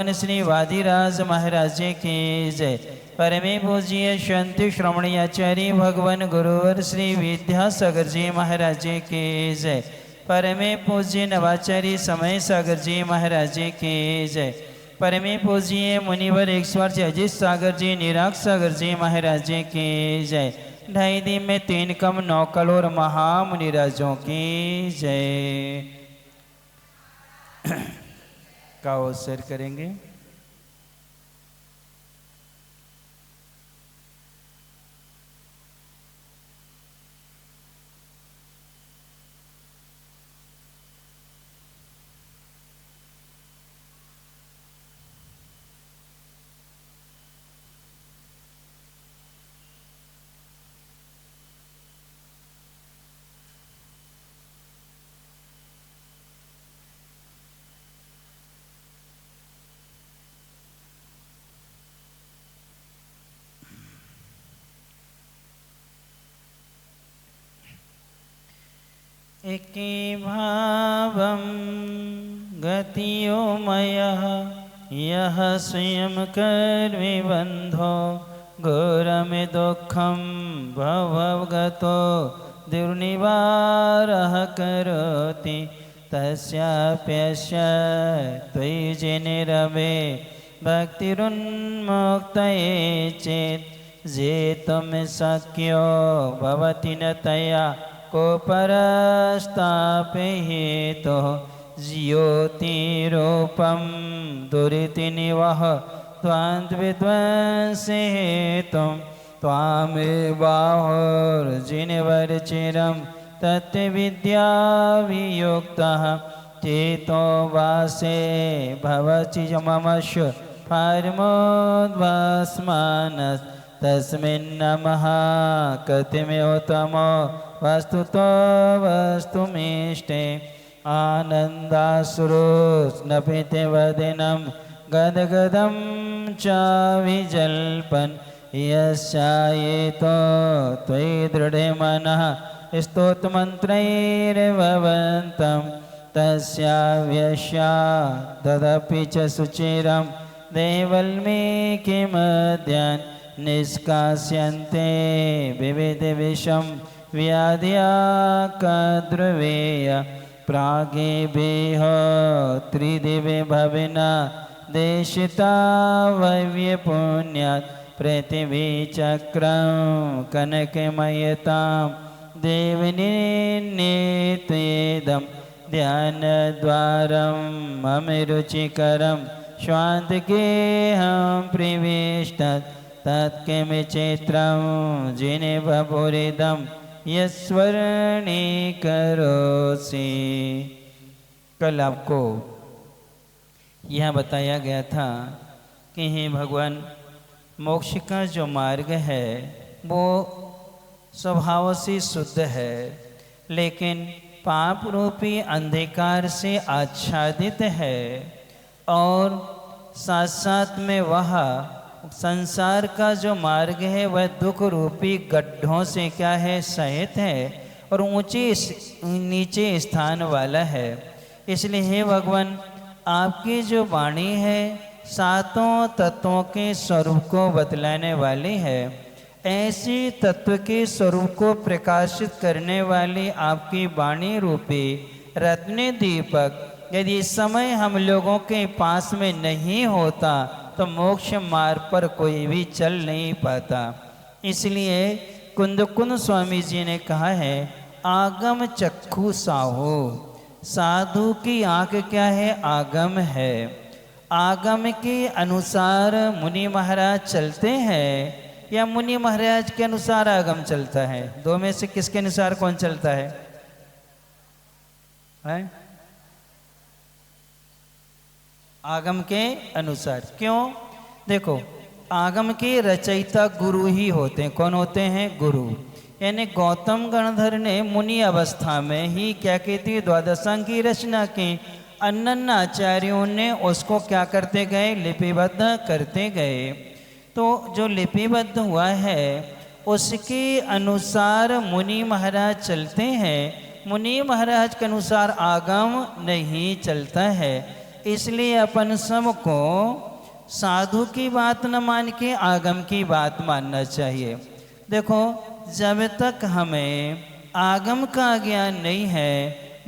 श्री वादिराज महाराज जी की जय। परमे पूज्य शांति श्रमणी आचार्य भगवान गुरुवर श्री विद्यासागर जी महाराज जी की जय। परमे पूज्य नवाचार्य समय सागर जी महाराज जी की जय। परमे पूज्य मुनिवर ईश्वर जी अजीत सागर जी निराग सागर जी महाराज जी की जय। 2.5 दिन में 3 कम 9 करोड़ महामुनिराजों की जय। का अवसर करेंगे। एकी भावं गतियो मयः यः स्वयं कर्मि बन्धो घोरमि दुःखं भवगतो दुर्निवारः करोति तस्याप्यस्य त्वयि जिनिरवे भक्तिरुन्मुक्तये चेत् जेतुं शक्यो भवति न तया को परस्तापेतो ज्योतिरूपं दुरितिनिवह त्वान्विध्वंसे हेतुं त्वामेवाहुर्जिनवर्चिरं तत्विद्यावियुक्तः चेतो वासे भवति ममस्य पारमोद्भासमानस् तस्मिन् नमः कतिमेतमो वस्तुतो वस्तुमीष्टे आनन्दाश्रुस्नपिते वदनं गदगदं च विजल्पन् यस्यायेतो त्वयि दृढे मनः स्तोत्रमन्त्रैर्भवन्तं तस्याव्यस्या तदपि च सुचिरं देवल्मीकिमद्यान् निष्कास्यन्ते विविधविषं व्याध्याकद्रवेय प्रागेभ्यः त्रिदिवे भविना देशिता वैव्यपुण्यात् पृथिवीचक्रं कनकमयतां देवनिर्णीतेदं ध्यानद्वारम् अमिरुचिकरं स्वान्तगेहं प्रविष्टत् तत्किमि चैत्रं जिनेवपुरिदं यस्वर्णीकरोसि। कल आपको यह बताया गया था कि हे भगवान, मोक्ष का जो मार्ग है वो स्वभाव से शुद्ध है, लेकिन पाप रूपी अंधकार से आच्छादित है और साथ साथ में वह संसार का जो मार्ग है वह दुख रूपी गड्ढों से क्या है, सहित है और नीचे स्थान वाला है। इसलिए हे भगवान, आपकी जो वाणी है सातों तत्वों के स्वरूप को बतलाने वाली है। ऐसी तत्व के स्वरूप को प्रकाशित करने वाली आपकी वाणी रूपी रत्न दीपक यदि इस समय हम लोगों के पास में नहीं होता तो मोक्ष मार्ग पर कोई भी चल नहीं पाता। इसलिए कुंदकुंद स्वामी जी ने कहा है, आगम चक्षु साहू। साधु की आंख क्या है, आगम है। आगम के अनुसार मुनि महाराज चलते हैं या मुनि महाराज के अनुसार आगम चलता है? दो में से किसके अनुसार कौन चलता है? आगम के अनुसार। क्यों? देखो, आगम के रचयिता गुरु ही होते हैं। कौन होते हैं? गुरु। यानी गौतम गणधर ने मुनि अवस्था में ही क्या कहती, द्वादशांग की रचना की। अन्य आचार्यों ने उसको क्या करते गए, लिपिबद्ध करते गए। तो जो लिपिबद्ध हुआ है उसके अनुसार मुनि महाराज चलते हैं। मुनि महाराज के अनुसार आगम नहीं चलता है। इसलिए अपन सबको साधु की बात न मान के आगम की बात मानना चाहिए। देखो, जब तक हमें आगम का ज्ञान नहीं है,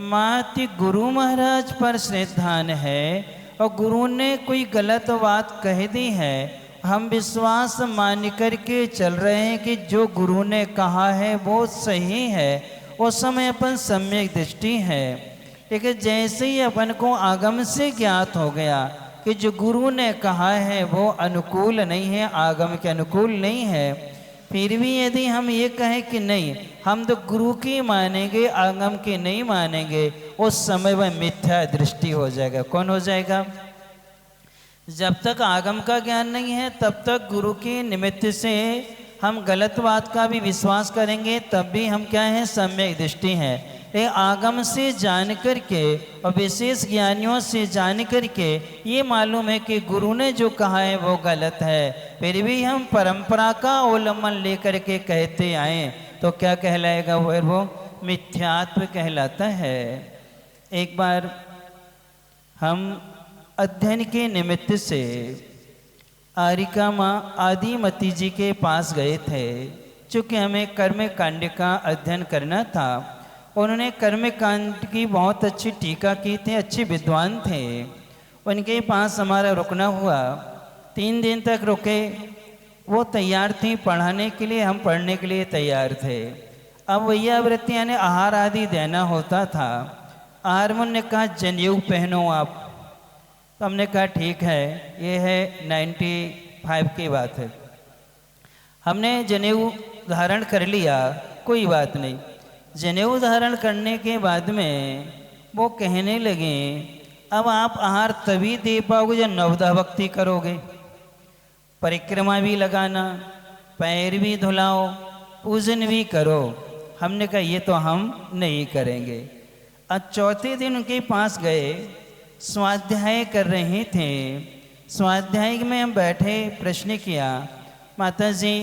मात्र गुरु महाराज पर श्रद्धान है और गुरु ने कोई गलत बात कह दी है, हम विश्वास मान करके चल रहे हैं कि जो गुरु ने कहा है वो सही है, उस समय अपन सम्यक दृष्टि है। लेकिन जैसे ही अपन को आगम से ज्ञात हो गया कि जो गुरु ने कहा है वो अनुकूल नहीं है, आगम के अनुकूल नहीं है, फिर भी यदि हम ये कहें कि नहीं, हम तो गुरु की मानेंगे, आगम की नहीं मानेंगे, उस समय वह मिथ्या दृष्टि हो जाएगा। कौन हो जाएगा? जब तक आगम का ज्ञान नहीं है तब तक गुरु के निमित्त से हम गलत बात का भी विश्वास करेंगे, तब भी हम क्या हैं? सम्यक दृष्टि हैं। ये आगम से जान करके और विशेष ज्ञानियों से जान करके ये मालूम है कि गुरु ने जो कहा है वो गलत है, फिर भी हम परंपरा का अवलंबन लेकर के कहते आए, तो क्या कहलाएगा? वो मिथ्यात्व कहलाता है। एक बार हम अध्ययन के निमित्त से आरिका माँ आदिमती जी के पास गए थे, चूँकि हमें कर्म कांड का अध्ययन करना था। उन्होंने कर्म कांड की बहुत अच्छी टीका की थी, अच्छे विद्वान थे। उनके पास हमारा रुकना हुआ, 3 दिन तक रुके। वो तैयार थी पढ़ाने के लिए, हम पढ़ने के लिए तैयार थे। अब वैयावृत्ति यानी आहार आदि देना होता था। आहार ने कहा जनेऊ पहनो आप, तो हमने कहा ठीक है, ये है 95 की बात है। हमने जनेऊ धारण कर लिया, कोई बात नहीं। जनेऊ धारण करने के बाद में वो कहने लगे, अब आप आहार तभी दे पाओगे जब नवदा भक्ति करोगे, परिक्रमा भी लगाना, पैर भी धुलाओ, पूजन भी करो। हमने कहा ये तो हम नहीं करेंगे। अब चौथे दिन उनके पास गए, स्वाध्याय कर रहे थे। स्वाध्याय में हम बैठे, प्रश्न किया, माता जी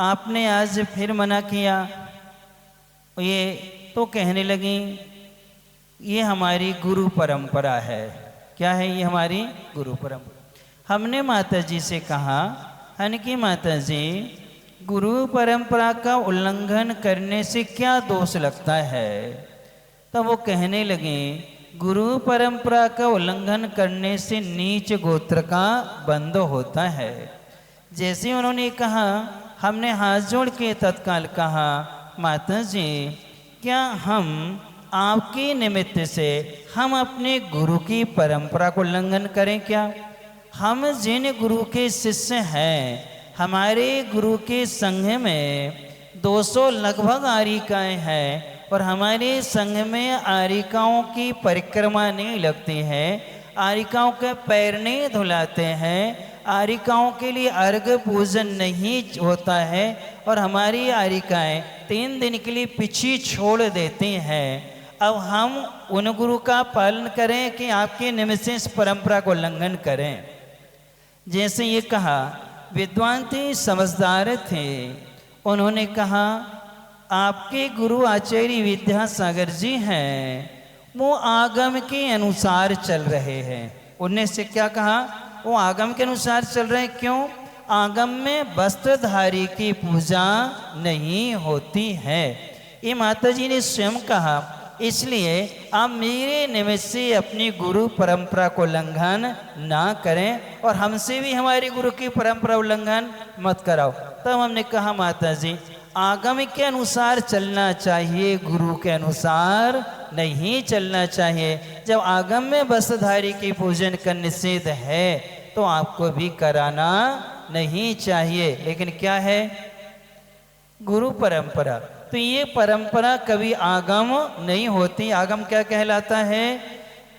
आपने आज फिर मना किया। ये तो कहने लगी ये हमारी गुरु परंपरा है। क्या है? ये हमारी गुरु परंपरा। हमने माता जी से कहा, कि माता जी गुरु परंपरा का उल्लंघन करने से क्या दोष लगता है? तब वो कहने लगे गुरु परंपरा का उल्लंघन करने से नीच गोत्र का बंध होता है। जैसे उन्होंने कहा, हमने हाथ जोड़ के तत्काल कहा, माता जी क्या हम आपके निमित्त से हम अपने गुरु की परंपरा को उल्लंघन करें? क्या हम जिन गुरु के शिष्य हैं, हमारे गुरु के संघ में 200 लगभग आरिकाएँ हैं और हमारे संघ में आरिकाओं की परिक्रमा नहीं लगती है, आरिकाओं के पैर नहीं धुलाते हैं, आरिकाओं के लिए अर्घ पूजन नहीं होता है और हमारी आरिकाएँ 3 दिन के लिए पीछे छोड़ देती हैं। अब हम उन गुरु का पालन करें कि आपके निमित्त से इस परंपरा को उल्लंघन करें? जैसे ये कहा, विद्वान थे, समझदार थे। उन्होंने कहा आपके गुरु आचार्य विद्यासागर जी हैं, वो आगम के अनुसार चल रहे हैं। उनने से क्या कहा? वो आगम के अनुसार चल रहे हैं। क्यों? आगम में वस्त्रधारी की पूजा नहीं होती है, ये माता जी ने स्वयं कहा। इसलिए आप मेरे निमित्त से अपनी गुरु परंपरा को उल्लंघन ना करें और हमसे भी हमारी गुरु की परंपरा उल्लंघन मत कराओ। तब हमने कहा, माता जी आगम के अनुसार चलना चाहिए, गुरु के अनुसार नहीं चलना चाहिए। जब आगम में वस्त्रधारी की पूजन का निषेध है तो आपको भी कराना नहीं चाहिए। लेकिन क्या है? गुरु परंपरा। तो ये परंपरा कभी आगम नहीं होती। आगम क्या कहलाता है?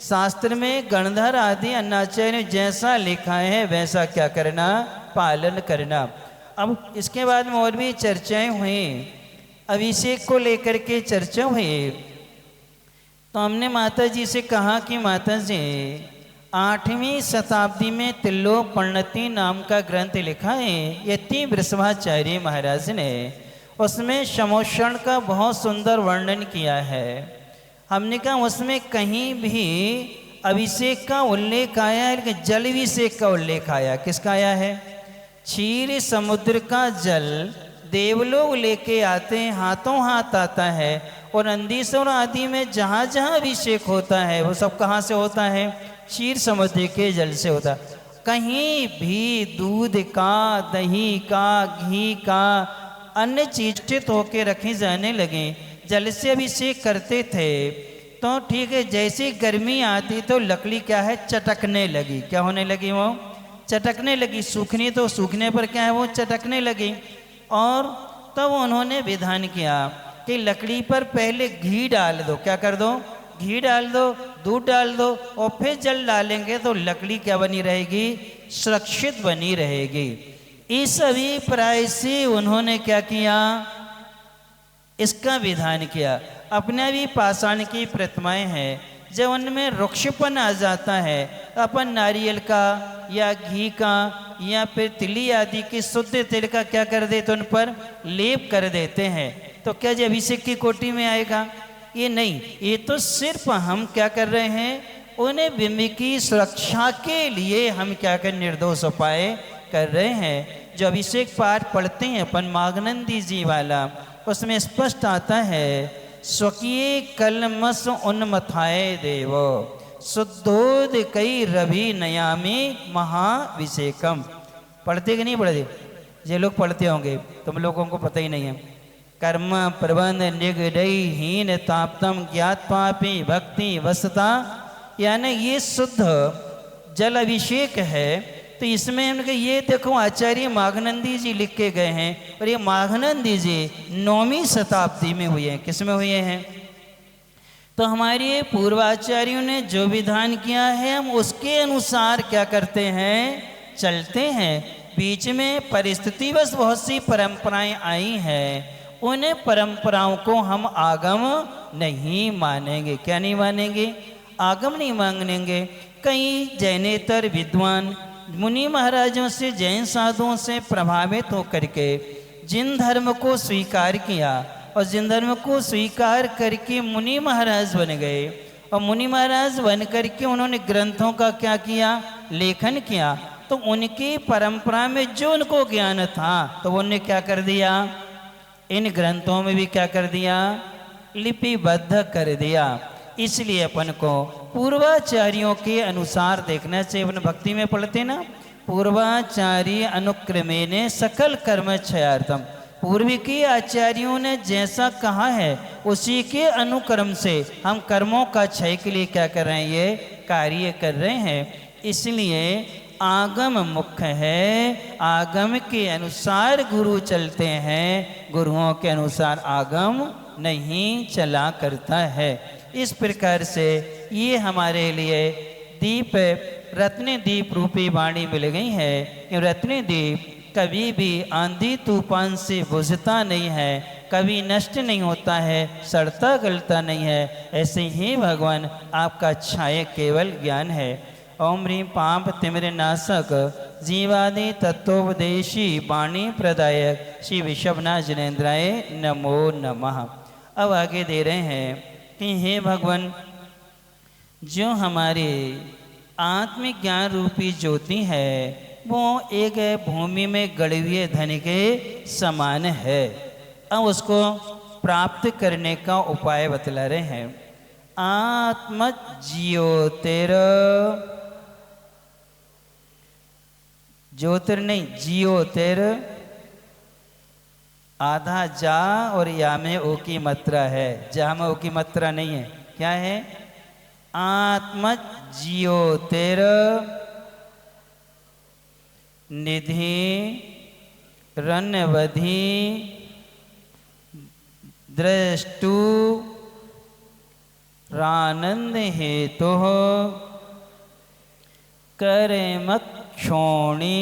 शास्त्र में गणधर आदि अन्नाचार्य ने जैसा लिखा है वैसा क्या करना? पालन करना। अब इसके बाद में और भी चर्चाएं हुई, अभिषेक को लेकर के चर्चा हुई। तो हमने माता जी से कहा कि माता जी 8वीं शताब्दी में त्रिलोक प्रणति नाम का ग्रंथ लिखा है यति वृषभाचार्य महाराज ने, उसमें समोषण का बहुत सुंदर वर्णन किया है। हमने कहा उसमें कहीं भी अभिषेक का उल्लेख आया है, लेकिन जल अभिषेक का उल्लेख आया। किसका आया है? क्षीर समुद्र का जल देवलोक लेके आते हैं, हाथों हाथ आता है। और नंदीश्वर आदि में जहाँ जहाँ अभिषेक होता है वो सब कहाँ से होता है? क्षीर समुद्र के जल से होता। कहीं भी दूध का, दही का, घी का, अन्य चीज़ होके रखे जाने लगे, जल से अभिषेक करते थे तो ठीक है। जैसे गर्मी आती तो लकड़ी क्या है? चटकने लगी। क्या होने लगी? वो चटकने लगी। सूखनी तो सूखने पर क्या है? वो चटकने लगी। और तब उन्होंने विधान किया कि लकड़ी पर पहले घी डाल दो। क्या कर दो? घी डाल दो, दूध डाल दो, और फिर जल डालेंगे तो लकड़ी क्या बनी रहेगी? सुरक्षित बनी रहेगी। इस अभिप्राय से उन्होंने क्या किया? इसका विधान किया। अपने भी पाषाण की प्रतिमाएं हैं, जब उनमें रुक्षपन आ जाता है, अपन नारियल का या घी का या फिर तिली आदि के शुद्ध तेल का क्या कर देते? उन पर लेप कर देते हैं। तो क्या जो अभिषेक की कोटि में आएगा? ये नहीं। ये तो सिर्फ हम क्या कर रहे हैं? उन्हें बिंब की सुरक्षा के लिए हम क्या कर निर्दोष उपाय कर रहे हैं। जो अभिषेक पाठ पढ़ते हैं अपन माघनंदी जी वाला, उसमें स्पष्ट आता है, स्वकीय कलमस उन्मथाए देव शुद्धोद कई रवि नयामी महाभिषेकम। पढ़ते कि नहीं पढ़ते? ये लोग पढ़ते होंगे, तुम लोगों को पता ही नहीं है। कर्म प्रबंध निगडई हीन ताप्तम ज्ञात पापी भक्ति वसता, यानी ये शुद्ध जल अभिषेक है। तो इसमें उनके ये देखो आचार्य माघनंदी जी लिख के गए हैं, और ये माघनंदी जी 9वीं शताब्दी में हुए हैं। किस में हुए हैं? तो हमारे पूर्वाचार्यों ने जो विधान किया है हम उसके अनुसार क्या करते हैं? चलते हैं। बीच में परिस्थितिवश बहुत सी परंपराएं आई हैं, उन परंपराओं को हम आगम नहीं मानेंगे। क्या नहीं मानेंगे? आगम नहीं मानेंगे। कई जैनेतर विद्वान मुनि महाराजों से, जैन साधुओं से प्रभावित होकर के जिन धर्म को स्वीकार किया, और जिन धर्म को स्वीकार करके मुनि महाराज बन गए, और मुनि महाराज बन करके उन्होंने ग्रंथों का क्या किया? लेखन किया। तो उनकी परंपरा में जो उनको ज्ञान था तो उन्होंने क्या कर दिया? इन ग्रंथों में भी क्या कर दिया? लिपिबद्ध कर दिया। इसलिए अपन को पूर्वाचार्यों के अनुसार देखना चाहिए। अपन भक्ति में पढ़ते ना, पूर्वाचार्य अनुक्रमे ने सकल कर्म क्षयार्थम। पूर्व के आचार्यों ने जैसा कहा है उसी के अनुक्रम से हम कर्मों का क्षय के लिए क्या कर रहे हैं? ये कार्य कर रहे हैं। इसलिए आगम मुख्य है, आगम के अनुसार गुरु चलते हैं, गुरुओं के अनुसार आगम नहीं चला करता है। इस प्रकार से ये हमारे लिए दीप, रत्न दीप रूपी वाणी मिल गई है। ये रत्न दीप कभी भी आंधी तूफान से बुझता नहीं है, कभी नष्ट नहीं होता है, सड़ता गलता नहीं है। ऐसे ही भगवान आपका छाये केवल ज्ञान है। ओम ह्रीं पाप तिमिर नाशक जीवादि तत्वोपदेशी वाणी प्रदायक श्री विषभनाथ जिनेन्द्राय नमो नमः। अब आगे दे रहे हैं कि हे भगवान, जो हमारे आत्मज्ञान रूपी ज्योति है वो एक भूमि में गड़े हुए धन के समान है। अब उसको प्राप्त करने का उपाय बतला रहे हैं। आत्म ज्योतिर, ज्योतिर नहीं, ज्योतिर आधा जा और या में ओ की मात्रा है, जा में ओ की मात्रा नहीं है। क्या है? आत्म ज्योतिर निधि रण्यवधि द्रष्टु रानंद हेतु करेमत क्षोणी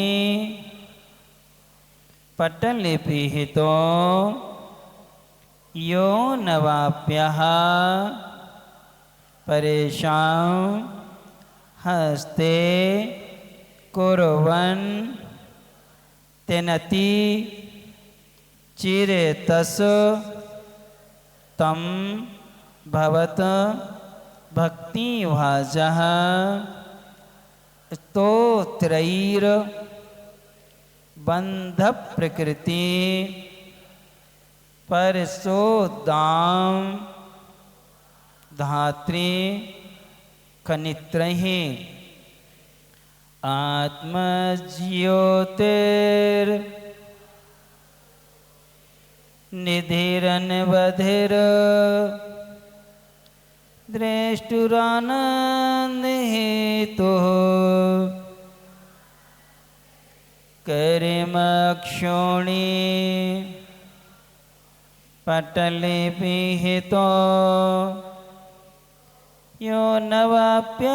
पटलिपिहितो यो नवाप्यः परेशां हस्ते कुर्वन् तेनति चिरेतस तम भवत भक्ति भाजः स्तोत्रैर बंध प्रकृति परसोदाम धात्री खनित्रहि आत्मज्योतिर निधिरनवधिर दृष्टुरानंद हेतु करिमक्षोणी पटले पिहितो यो नवाप्य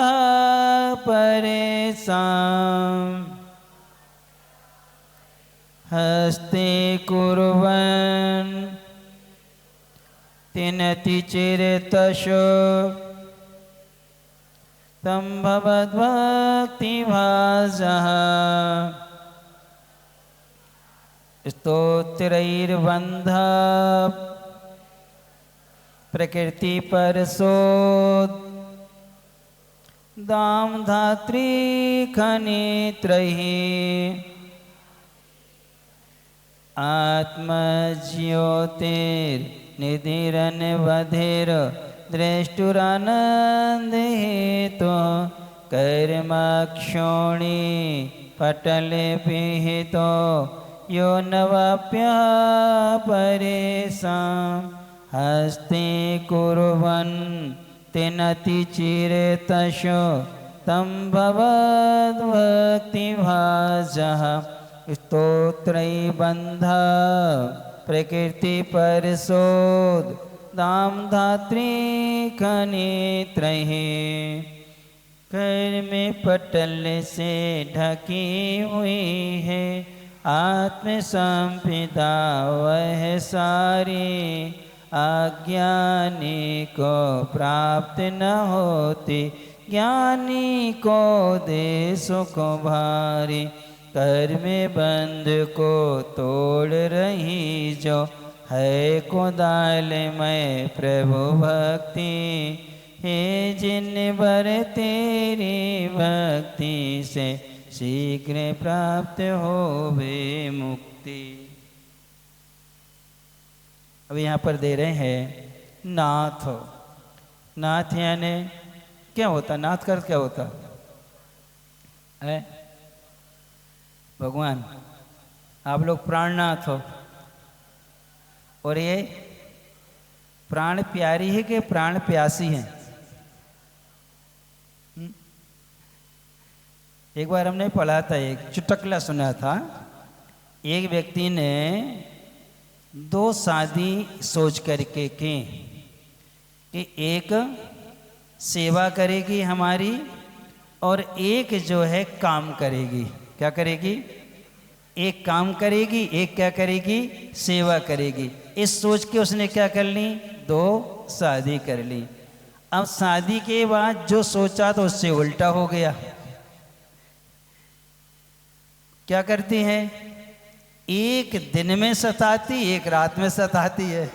परेशान हस्ते कुर्वन् तिनति चिरतशो तं भवद्भक्तिभाजः स्तोत्रैर्बन्ध प्रकृति परसोद दाम धात्री खनित्रहि आत्मज्योतिर्निधिरनवधिर दृष्टुरानंद हेतु कर्मक्षोणी पटले पिहितो यो नवाप्य परेशान हस्ते कुर्वन् तिनति चिरतशो तं भवद्भक्तिभाजः स्तोत्रैर्बन्ध प्रकृति परसोद दाम धात्री खनित्रहि कर्म पटल से ढकी हुई है आत्म संपिता वह सारी अज्ञानी को प्राप्त न होती ज्ञानी को दे सुख भारी कर्म बंध को तोड़ रही जो है कुदाल में प्रभु भक्ति हे जिन बर तेरी भक्ति से शीघ्र प्राप्त होवे मुक्ति। अब यहाँ पर दे रहे हैं नाथ। नाथ यानी क्या होता, नाथ का अर्थ क्या होता है? भगवान आप लोग प्राणनाथ हो, और ये प्राण प्यारी है कि प्राण प्यासी है? एक बार हमने पढ़ा था, एक चुटकुला सुना था। एक व्यक्ति ने दो शादी सोच करके की कि एक सेवा करेगी हमारी और एक जो है काम करेगी। क्या करेगी? एक काम करेगी, एक क्या करेगी? सेवा करेगी। इस सोच के उसने क्या कर ली? दो शादी कर ली। अब शादी के बाद जो सोचा तो उससे उल्टा हो गया। क्या करती है? एक दिन में सताती, एक रात में सताती है।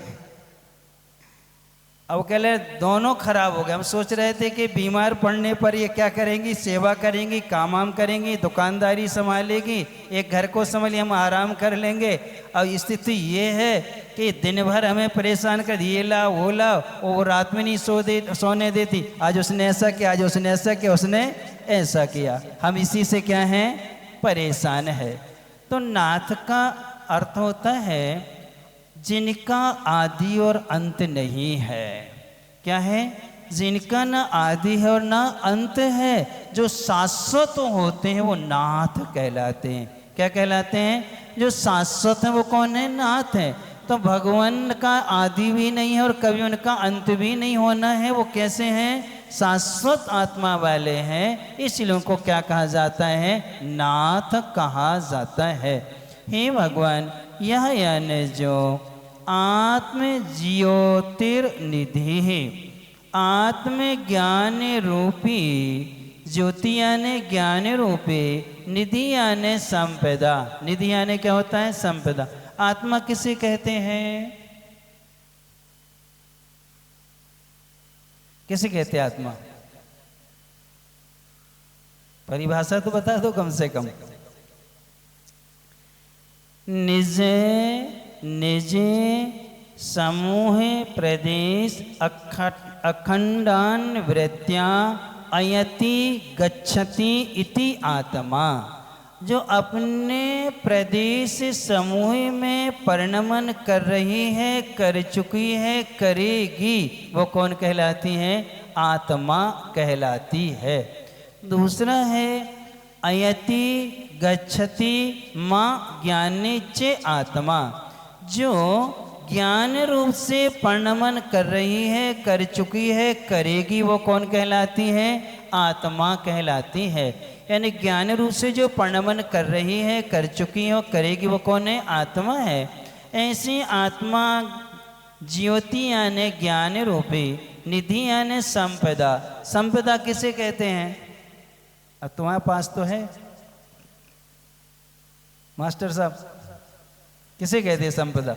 अब कह ले दोनों खराब हो गए। हम सोच रहे थे कि बीमार पड़ने पर ये क्या करेंगी? सेवा करेंगी, काम वाम करेंगी, दुकानदारी संभालेगी, एक घर को संभाली, हम आराम कर लेंगे। अब स्थिति ये है कि दिन भर हमें परेशान कर, ये लाओ वो लाओ, वो रात में नहीं सोने देती। आज उसने ऐसा किया, आज उसने ऐसा किया, उसने ऐसा किया। हम इसी से क्या हैं? परेशान है। तो नाथ का अर्थ होता है जिनका आदि और अंत नहीं है। क्या है? जिनका ना आदि है और ना अंत है, जो शाश्वत होते हैं वो नाथ कहलाते हैं। क्या कहलाते हैं? जो शाश्वत है वो कौन है? नाथ है। तो भगवान का आदि भी नहीं है और कभी उनका अंत भी नहीं होना है। वो कैसे हैं? शाश्वत आत्मा वाले हैं। इसलिए उनको क्या कहा जाता है? नाथ कहा जाता है। हे भगवान, यह यानी जो आत्म ज्योतिर्निधि है, आत्म ज्ञान रूपी, ज्योति यानी ज्ञान रूपी, निधि यानी संपदा। निधि यानी क्या होता है? संपदा। आत्मा किसे कहते हैं? किसे कहते हैं आत्मा? परिभाषा तो बता दो कम से कम। निज निज समूह प्रदेश अखंडान वृत्त्या अयति गच्छति इति आत्मा। जो अपने प्रदेश समूह में परिणमन कर रही है, कर चुकी है, करेगी, वो कौन कहलाती है? आत्मा कहलाती है। दूसरा है अयति गच्छति माँ ज्ञाने च आत्मा। जो ज्ञान रूप से परिणमन कर रही है, कर चुकी है, करेगी, वो कौन कहलाती है? आत्मा कहलाती है। यानी ज्ञान रूप से जो परिणमन कर रही है, कर चुकी है और करेगी, वो कौन है? आत्मा है। ऐसी आत्मा ज्योति यानी ज्ञान रूपी, निधि यानी संपदा। संपदा किसे कहते हैं? अब तुम्हारे पास तो है मास्टर साहब, किसे कहते हैं संपदा?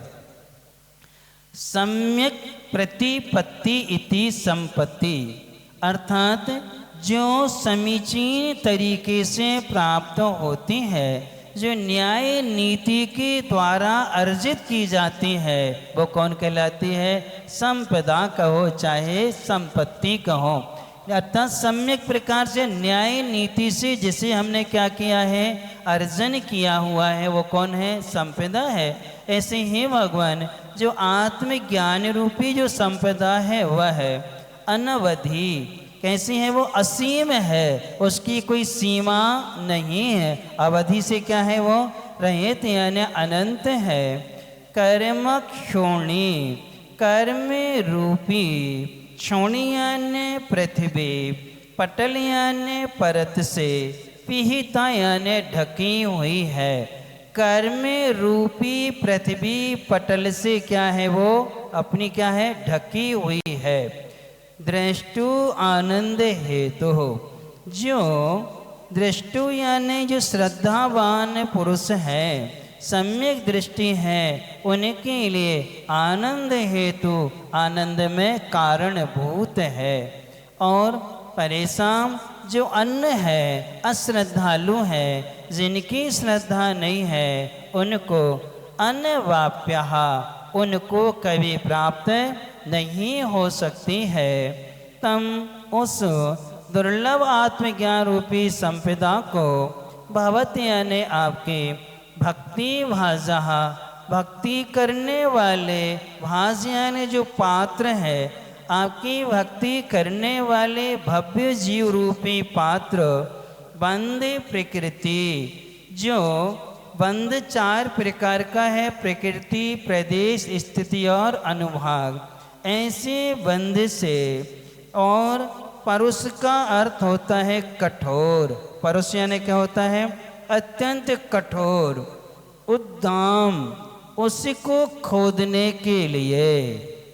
सम्यक प्रतिपत्ति इति संपत्ति, अर्थात जो समीचीन तरीके से प्राप्त होती है, जो न्याय नीति के द्वारा अर्जित की जाती है, वो कौन कहलाती है? संपदा कहो चाहे संपत्ति कहो। अर्थात सम्यक प्रकार से न्याय नीति से जिसे हमने क्या किया है? अर्जन किया हुआ है, वो कौन है? संपदा है। ऐसे ही भगवान जो आत्मज्ञान रूपी जो संपदा है वह है अनवधि। कैसी है वो? असीम है, उसकी कोई सीमा नहीं है। अवधि से क्या है वो? रहित यानी अनंत है। कर्म क्षोणी, कर्म रूपी, क्षोणी यानी पृथ्वी, पटल यानी परत से, पिहिता यानी ढकी हुई है। कर्म रूपी पृथ्वी पटल से क्या है वो? अपनी क्या है? ढकी हुई है। दृष्टु आनंद हेतु हो, जो दृष्टु यानी जो श्रद्धावान पुरुष है, सम्यक दृष्टि है, उनके लिए आनंद हेतु, आनंद में कारणभूत है। और परेशान जो अन्न है, अश्रद्धालु है, जिनकी श्रद्धा नहीं है, उनको अनवाप्यः, उनको कभी प्राप्त नहीं हो सकती है। तम उस दुर्लभ आत्मज्ञान रूपी संपदा को भवत यानी आपके भक्ति भाजा, भक्ति करने वाले, भाज यानी जो पात्र है, आपकी भक्ति करने वाले भव्य जीव रूपी पात्र, बंद प्रकृति, जो बंद चार प्रकार का है, प्रकृति, प्रदेश, स्थिति और अनुभाग। ऐसे बंद से, और परुष का अर्थ होता है कठोर। परुष यानी क्या होता है? अत्यंत कठोर। उद्दाम, उसको खोदने के लिए,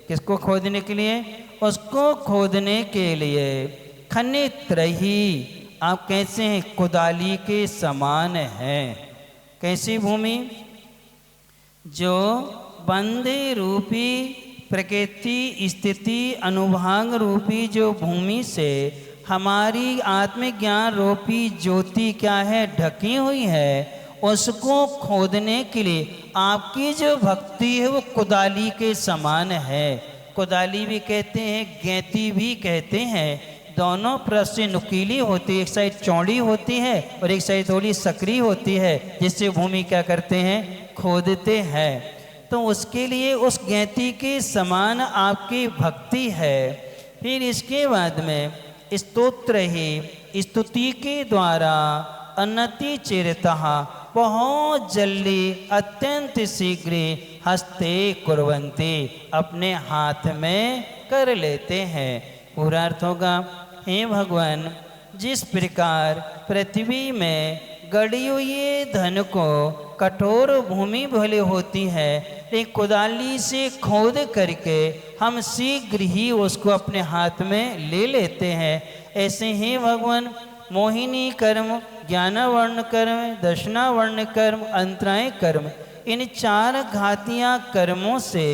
किसको खोदने के लिए? उसको खोदने के लिए। खनित रही, आप कैसे हैं? कुदाली के समान हैं। कैसी भूमि? जो बंदे रूपी प्रकृति, स्थिति, अनुभाग रूपी जो भूमि से हमारी आत्मज्ञान रूपी ज्योति क्या है? ढकी हुई है। उसको खोदने के लिए आपकी जो भक्ति है वो कुदाली के समान है। कुदाली भी कहते हैं, गैती भी कहते हैं। दोनों तरफ से नुकीली होती है, एक साइड चौड़ी होती है और एक साइड थोड़ी सकरी होती है, जिससे भूमि क्या करते हैं? खोदते हैं। तो उसके लिए उस गैती के समान आपकी भक्ति है। फिर इसके बाद में स्तोत्र ही, स्तुति के द्वारा अनति चिरतः, बहुत जल्दी, अत्यंत शीघ्र, हस्ते कुर्वन्ति, अपने हाथ में कर लेते हैं। पूरा अर्थ होगा, हे भगवान, जिस प्रकार पृथ्वी में गड़ी हुई धन को कठोर भूमि भले होती है, एक कुदाली से खोद करके हम शीघ्र ही उसको अपने हाथ में ले लेते हैं। ऐसे ही भगवान मोहिनी कर्म, ज्ञानवर्ण कर्म, दर्शनावर्ण कर्म, अंतराय कर्म, इन चार घातियाँ कर्मों से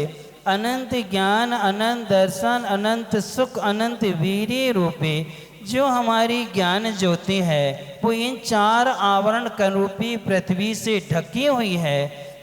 अनंत ज्ञान, अनंत दर्शन, अनंत सुख, अनंत वीर्य रूपी जो हमारी ज्ञान ज्योति है वो इन चार आवरण करूपी पृथ्वी से ढकी हुई है।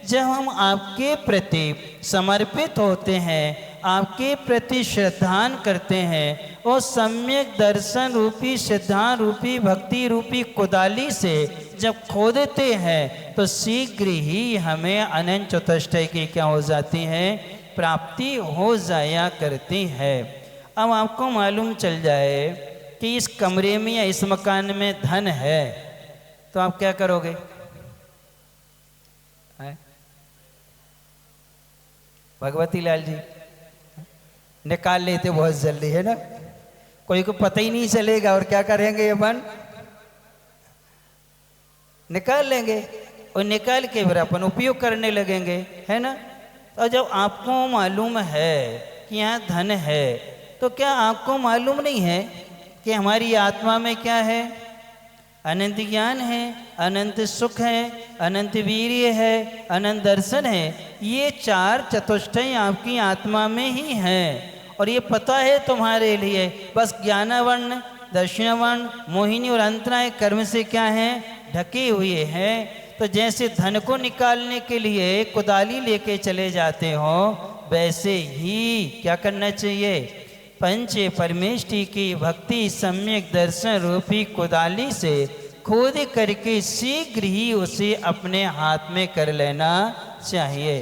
जब हम आपके प्रति समर्पित होते हैं, आपके प्रति श्रद्धान करते हैं और सम्यक दर्शन रूपी, श्रद्धा रूपी, भक्ति रूपी कुदाली से जब खोदते हैं तो शीघ्र ही हमें अनंत चतुष्टय की क्या हो जाती है, प्राप्ति हो जाया करती है। अब आपको मालूम चल जाए कि इस कमरे में या इस मकान में धन है तो आप क्या करोगे? भगवती लाल जी निकाल लेते बहुत जल्दी, है ना, कोई को पता ही नहीं चलेगा। और क्या करेंगे अपन? निकाल लेंगे और निकाल के फिर अपन उपयोग करने लगेंगे, है ना। और जब आपको मालूम है कि यहाँ धन है तो क्या आपको मालूम नहीं है कि हमारी आत्मा में क्या है? अनंत ज्ञान है, अनंत सुख है, अनंत वीर्य है, अनंत दर्शन है। ये चार चतुष्टय आपकी आत्मा में ही है और ये पता है तुम्हारे लिए। बस ज्ञानवर्ण, दर्शनवर्ण, मोहिनी और अंतराय कर्म से क्या है, ढके हुए हैं। तो जैसे धन को निकालने के लिए कुदाली लेके चले जाते हो, वैसे ही क्या करना चाहिए? पंच परमेष्टि की भक्ति सम्यक दर्शन रूपी कुदाली से खोद करके शीघ्र ही उसे अपने हाथ में कर लेना चाहिए।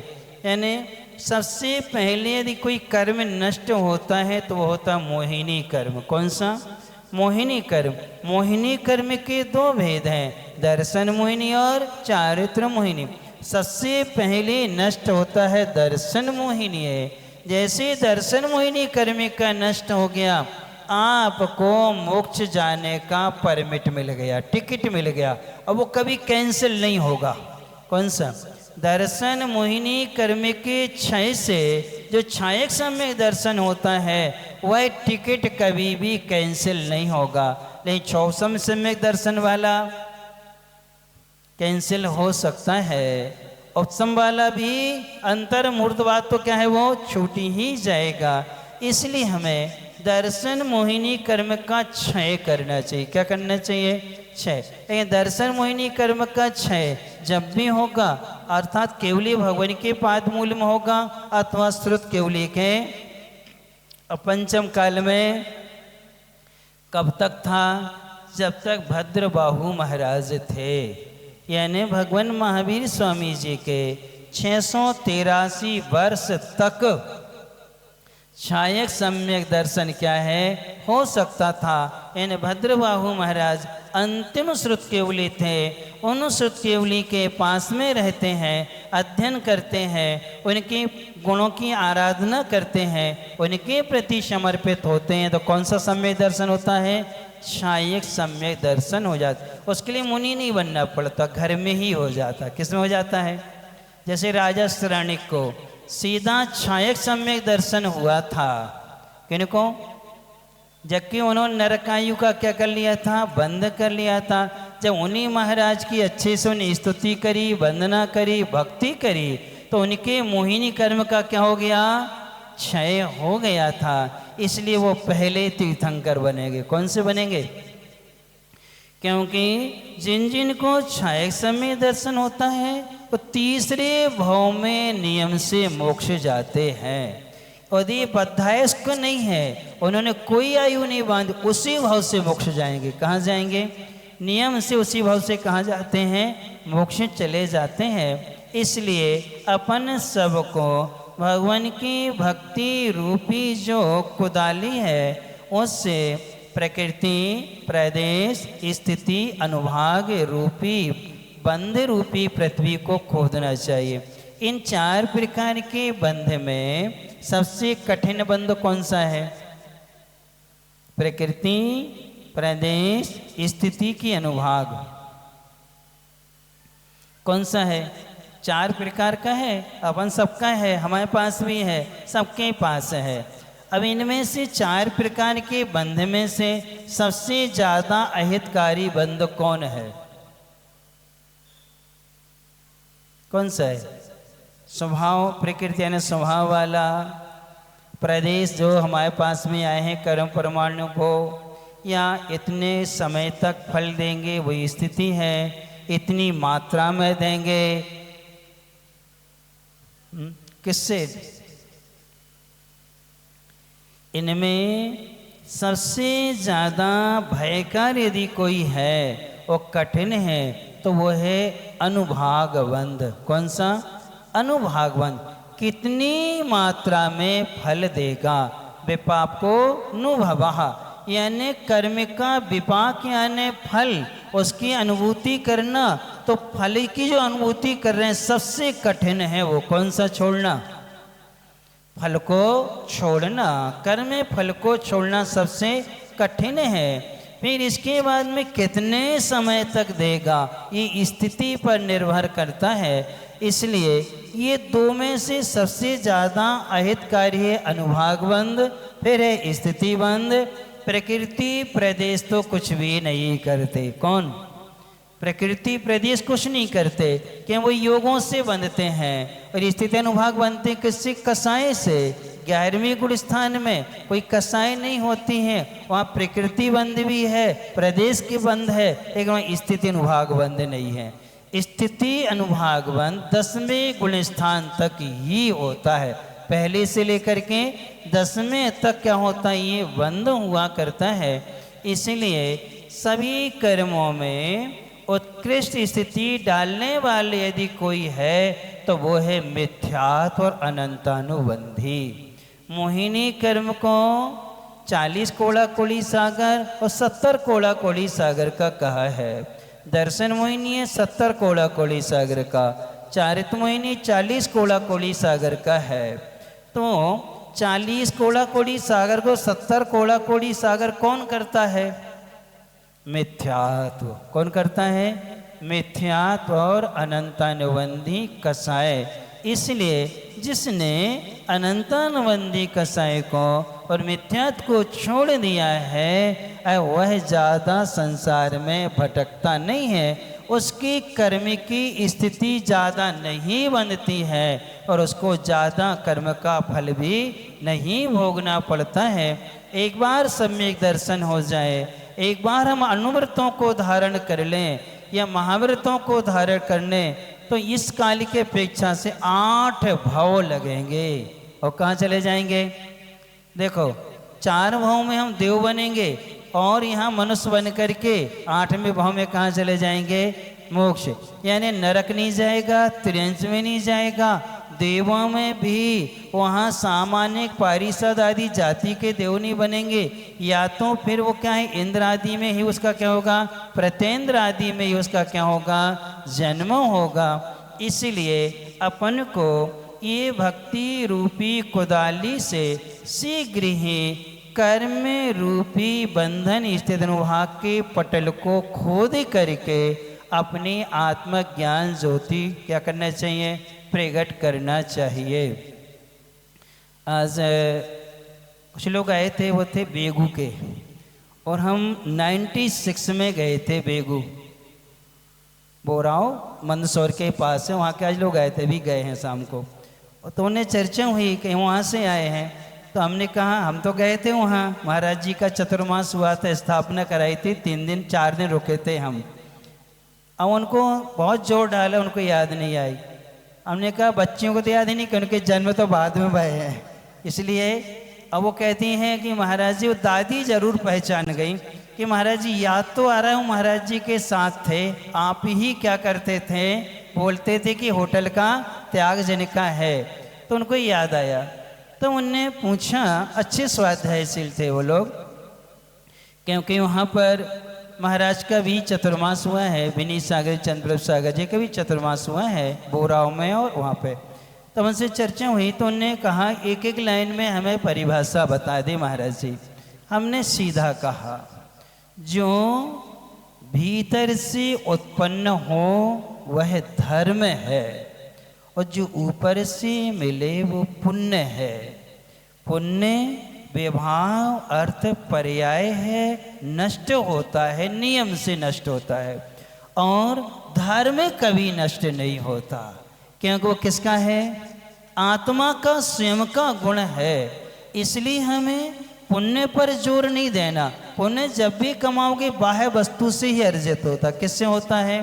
यानी सबसे पहले यदि कोई कर्म नष्ट होता है तो वो होता मोहिनी कर्म। कौन सा? मोहिनी कर्म। मोहिनी कर्म के दो भेद हैं, दर्शन मोहिनी और चारित्र मोहिनी। सबसे पहले नष्ट होता है दर्शन मोहिनी है। जैसे दर्शन मोहिनी कर्म का नष्ट हो गया, आपको मोक्ष जाने का परमिट मिल गया, टिकट मिल गया, अब वो कभी कैंसिल नहीं होगा। कौन सा? दर्शन मोहिनी कर्म के क्षय से जो क्षयक सम्यक दर्शन होता है वह टिकट कभी भी कैंसिल नहीं होगा। लेकिन चौसम सम्यक दर्शन वाला कैंसिल हो सकता है। उपसम वाला भी अंतर मूर्धवाद तो क्या है, वो छूटी ही जाएगा। इसलिए हमें दर्शन मोहिनी कर्म का क्षय करना चाहिए। क्या करना चाहिए? क्षय। लेकिन दर्शन मोहिनी कर्म का क्षय जब भी होगा, अर्थात केवली भगवान के पाद मूल में होगा अथवा श्रुत केवली के पंचम काल में। कब तक था? जब तक भद्रबाहु महाराज थे, यानी भगवान महावीर स्वामी जी के 683 वर्ष तक छायक सम्यक दर्शन क्या है, हो सकता था। यानी भद्रबाहु महाराज अंतिम श्रुत केवली थे, उन श्रुत केवली के पास में रहते हैं, अध्ययन करते हैं, उनके गुणों की आराधना करते हैं, उनके प्रति समर्पित होते हैं। तो कौन सा सम्यक दर्शन होता है? छायक सम्यक दर्शन हो जाता। उसके लिए मुनि नहीं बनना पड़ता, घर में ही हो जाता। किस में हो जाता है? जैसे राजा श्रेणिक को सीधा छायक सम्यक दर्शन हुआ था। किनको? जबकि उन्होंने नरकायु का क्या कर लिया था? बंद कर लिया था। जब उन्हीं महाराज की अच्छे से उन्हें स्तुति करी, वंदना करी, भक्ति करी, तो उनके मोहिनी कर्म का क्या हो गया? क्षय हो गया था। इसलिए वो पहले तीर्थंकर बनेंगे। कौन से बनेंगे? क्योंकि जिन जिन को छायक समय दर्शन होता है वो तीसरे भाव में नियम से मोक्ष जाते हैं। यदि बद्धायस्क नहीं है, उन्होंने कोई आयु नहीं बांधी, उसी भाव से मोक्ष जाएंगे। कहाँ जाएंगे? नियम से उसी भाव से कहाँ जाते हैं? मोक्ष चले जाते हैं। इसलिए अपन सबको भगवान की भक्ति रूपी जो कुदाली है उससे प्रकृति, प्रदेश, स्थिति, अनुभाग रूपी बंध रूपी पृथ्वी को खोदना चाहिए। इन चार प्रकार के बंध में सबसे कठिन बंध कौन सा है? प्रकृति, प्रदेश, स्थिति की अनुभाग। कौन सा है? चार प्रकार का है, अपन सबका है, हमारे पास भी है, सबके पास है। अब इनमें से चार प्रकार के बंध में से सबसे ज्यादा अहितकारी बंध कौन है? कौन सा है? स्वभाव प्रकृति यानी स्वभाव वाला प्रदेश जो हमारे पास में आए हैं कर्म परमाणु को, या इतने समय तक फल देंगे वही स्थिति है, इतनी मात्रा में देंगे। किससे? इनमें सबसे ज़्यादा भयकार यदि कोई है वो कठिन है तो वो है अनुभागवंद। कौन सा? अनुभागवंद। कितनी मात्रा में फल देगा? विपाक को नुभवः, यानी कर्म का विपाक यानी फल, उसकी अनुभूति करना। तो फल की जो अनुभूति कर रहे हैं सबसे कठिन है वो कौन सा? छोड़ना। फल को छोड़ना, कर्म फल को छोड़ना सबसे कठिन है। फिर इसके बाद में कितने समय तक देगा ये स्थिति पर निर्भर करता है। इसलिए ये दो में से सबसे ज़्यादा अहितकारी है अनुभागबंध, फिर है स्थितिबंध। प्रकृति प्रदेश तो कुछ भी नहीं करते। कौन? प्रकृति प्रदेश कुछ नहीं करते, क्यों? वो योगों से बंधते हैं। और स्थिति अनुभाग बनते किससे? कसाय से। 11वें गुण स्थान में कोई कसाय नहीं होती है, वहाँ प्रकृति बंध भी है, प्रदेश के बंध है, लेकिन वहाँ स्थिति अनुभाग बंध नहीं है। स्थिति अनुभाग बंध 10वें गुण स्थान तक ही होता है। पहले से लेकर के 10वें तक क्या होता है? ये बंद हुआ करता है। इसलिए सभी कर्मों में उत्कृष्ट स्थिति डालने वाले यदि कोई है तो वो है मिथ्यात्व और अनंतानुबंधी। मोहिनी कर्म को 40 कोड़ा कोड़ी सागर और 70 कोड़ा कोड़ी सागर का कहा है। दर्शन मोहिनी है 70 कोड़ा कोड़ी सागर का, चारित्र मोहिनी 40 कोड़ा कोड़ी सागर का है। तो 40 कोड़ा कोड़ी सागर को 70 कोड़ा कोड़ी सागर कौन करता है? मिथ्यात्व। कौन करता है? मिथ्यात्व और अनंतानुबंधी कसाय। इसलिए जिसने अनंतानुबंधी कसाय को और मिथ्यात्व को छोड़ दिया है वह ज़्यादा संसार में भटकता नहीं है, उसकी कर्म की स्थिति ज़्यादा नहीं बनती है और उसको ज़्यादा कर्म का फल भी नहीं भोगना पड़ता है। एक बार सम्यक दर्शन हो जाए, एक बार हम अनुव्रतों को धारण कर लें या महाव्रतों को धारण कर लें तो इस काल की अपेक्षा से 8 भाव लगेंगे और कहाँ चले जाएंगे? देखो 4 भाव में हम देव बनेंगे और यहाँ मनुष्य बन करके 8वें भाव में कहाँ चले जाएंगे? मोक्ष। यानी नरक नहीं जाएगा, त्रियंश में नहीं जाएगा, देवों में भी वहाँ सामान्य पारिषद आदि जाति के देव नहीं बनेंगे, या तो फिर वो क्या है इंद्र आदि में ही उसका क्या होगा? प्रतेंद्र आदि में ही उसका क्या होगा? जन्म होगा। इसलिए अपन को ये भक्ति रूपी कुदाली से शीघ्र ही कर्म रूपी बंधन स्थित अनुभाग के पटल को खोद करके अपनी आत्मज्ञान ज्योति क्या करना चाहिए? प्रकट करना चाहिए। आज कुछ लोग आए थे, वो थे बेगू के, और हम 96 में गए थे बेगू, बोराव मंदसौर के पास है, वहाँ के आज लोग आए थे, भी गए हैं शाम को। तो उन्हें चर्चा हुई कि वहाँ से आए हैं, तो हमने कहा हम तो गए थे वहाँ, महाराज जी का चतुर्मास हुआ था, स्थापना कराई थी, 3 दिन 4 दिन रुके थे हम। अब उनको बहुत जोर डाला, उनको याद नहीं आई। हमने कहा बच्चियों को तो याद ही नहीं कि उनके जन्म तो बाद में भय है, इसलिए अब वो कहती हैं कि महाराज जी, वो दादी जरूर पहचान गई कि महाराज जी याद तो आ रहा हूँ महाराज जी के साथ थे, आप ही क्या करते थे? बोलते थे कि होटल का त्याग जन का है। तो उनको याद आया, तो उनने पूछा, अच्छे स्वाध्यायशील थे वो लोग, क्योंकि वहाँ पर महाराज का भी चतुर्मास हुआ है, विनीत सागर चंद्रप्रभ सागर जी का भी चतुर्मास हुआ है बोराव में, और वहाँ पे तो उनसे चर्चा हुई। तो उनने कहा एक एक लाइन में हमें परिभाषा बता दी महाराज जी। हमने सीधा कहा, जो भीतर से उत्पन्न हो वह धर्म है, और जो ऊपर से मिले वो पुण्य है। पुण्य विभाव अर्थ पर्याय है, नष्ट होता है, नियम से नष्ट होता है, और धर्म कभी नष्ट नहीं होता। क्योंकि वो किसका है? आत्मा का स्वयं का गुण है। इसलिए हमें पुण्य पर जोर नहीं देना। पुण्य जब भी कमाओगे बाह्य वस्तु से ही अर्जित होता। किससे होता है?